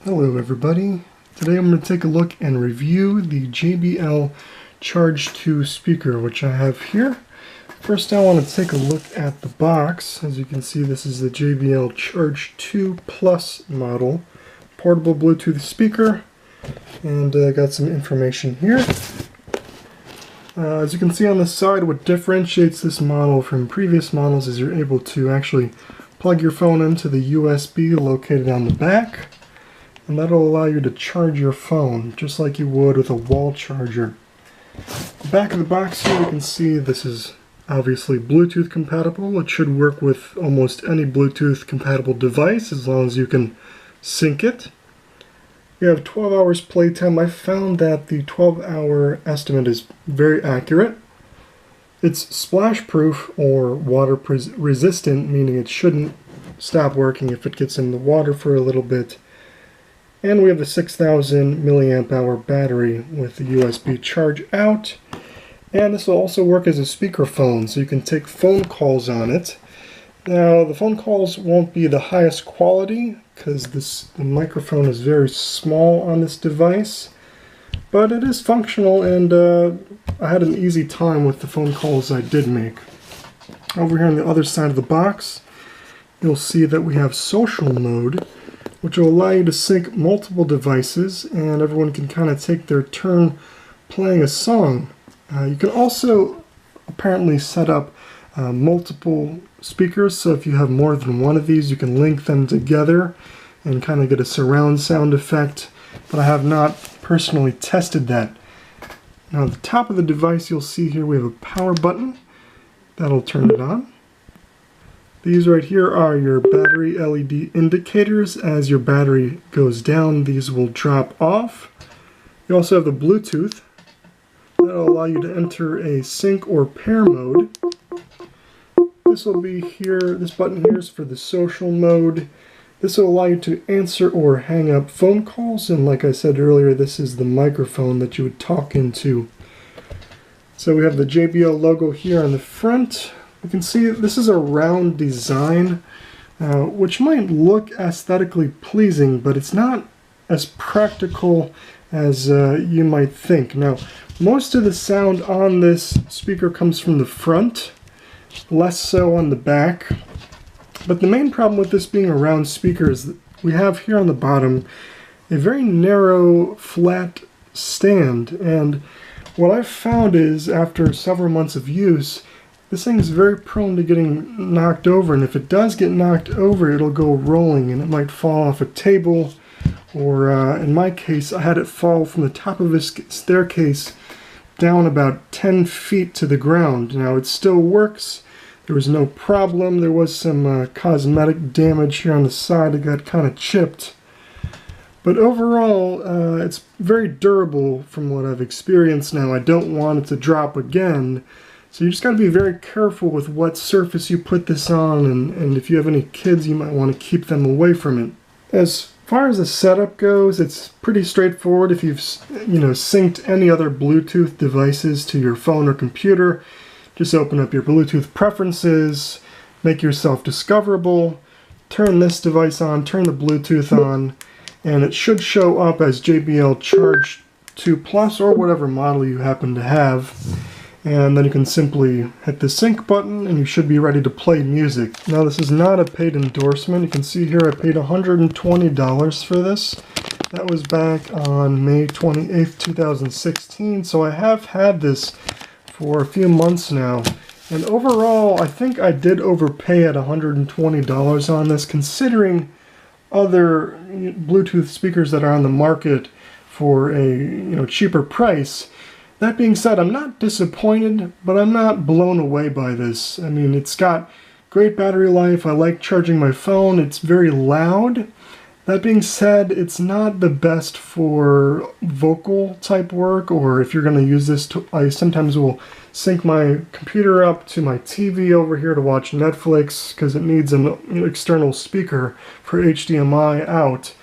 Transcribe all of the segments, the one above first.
Hello everybody. Today I'm going to take a look and review the JBL Charge 2 speaker, which I have here. First I want to take a look at the box. As you can see, this is the JBL Charge 2 Plus model. Portable Bluetooth speaker, and I got some information here. As you can see on the side, what differentiates this model from previous models is you're able to actually plug your phone into the USB located on the back. And that'll allow you to charge your phone just like you would with a wall charger. The back of the box here, you can see this is obviously Bluetooth compatible. It should work with almost any Bluetooth compatible device as long as you can sync it. You have 12 hours playtime. I found that the 12-hour estimate is very accurate. It's splash proof or water resistant, meaning it shouldn't stop working if it gets in the water for a little bit. And we have a 6,000 milliamp hour battery with the USB charge out. And this will also work as a speakerphone, so you can take phone calls on it. Now, the phone calls won't be the highest quality because the microphone is very small on this device. But it is functional, and I had an easy time with the phone calls I did make. Over here on the other side of the box, you'll see that we have social mode, which will allow you to sync multiple devices and everyone can kind of take their turn playing a song. You can also apparently set up multiple speakers, so if you have more than one of these you can link them together and kind of get a surround sound effect, but I have not personally tested that. Now at the top of the device you'll see here we have a power button that'll turn it on. These right here are your battery LED indicators. As your battery goes down, these will drop off. You also have the Bluetooth. That'll allow you to enter a sync or pair mode. This will be here, this button here is for the social mode. This will allow you to answer or hang up phone calls, and like I said earlier, this is the microphone that you would talk into. So we have the JBL logo here on the front. You can see this is a round design, which might look aesthetically pleasing, but it's not as practical as you might think. Now, most of the sound on this speaker comes from the front, less so on the back. But the main problem with this being a round speaker is that we have here on the bottom a very narrow, flat stand. And what I've found is, after several months of use, this thing is very prone to getting knocked over, and if it does get knocked over, it'll go rolling and it might fall off a table, or in my case, I had it fall from the top of a staircase down about 10 feet to the ground. Now, it still works. There was no problem. There was some cosmetic damage here on the side. It got kind of chipped. But overall, it's very durable from what I've experienced. Now, I don't want it to drop again. So you just got to be very careful with what surface you put this on, and if you have any kids, you might want to keep them away from it. As far as the setup goes, it's pretty straightforward. If you've synced any other Bluetooth devices to your phone or computer, just open up your Bluetooth preferences, make yourself discoverable, turn this device on, turn the Bluetooth on, and it should show up as JBL Charge 2 Plus or whatever model you happen to have. And then you can simply hit the sync button and you should be ready to play music. Now, this is not a paid endorsement. You can see here I paid $120 for this. That was back on May 28th, 2016. So I have had this for a few months now. And overall, I think I did overpay at $120 on this, considering other Bluetooth speakers that are on the market for a cheaper price. That being said, I'm not disappointed, but I'm not blown away by this. I mean, it's got great battery life. I like charging my phone. It's very loud. That being said, it's not the best for vocal type work, or if you're going to use this, I sometimes will sync my computer up to my TV over here to watch Netflix because it needs an external speaker for HDMI out.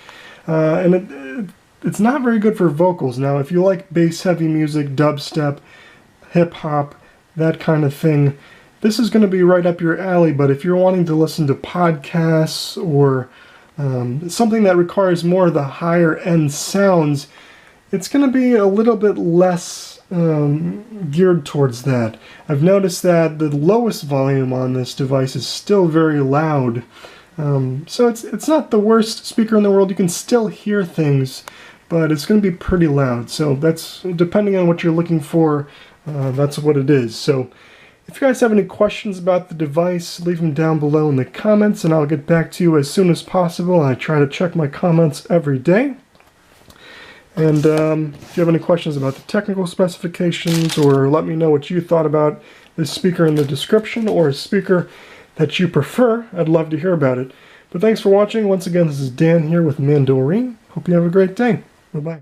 And it's not very good for vocals. Now, if you like bass-heavy music, dubstep, hip-hop, that kind of thing, this is going to be right up your alley. But if you're wanting to listen to podcasts or something that requires more of the higher end sounds, it's going to be a little bit less geared towards that. I've noticed that the lowest volume on this device is still very loud. So it's not the worst speaker in the world. You can still hear things, but it's going to be pretty loud. So that's, depending on what you're looking for, that's what it is. So if you guys have any questions about the device, leave them down below in the comments, and I'll get back to you as soon as possible. I try to check my comments every day. And if you have any questions about the technical specifications, or let me know what you thought about this speaker in the description, or a speaker that you prefer, I'd love to hear about it. But thanks for watching. Once again, this is Dan here with Mandorin. Hope you have a great day. Bye-bye.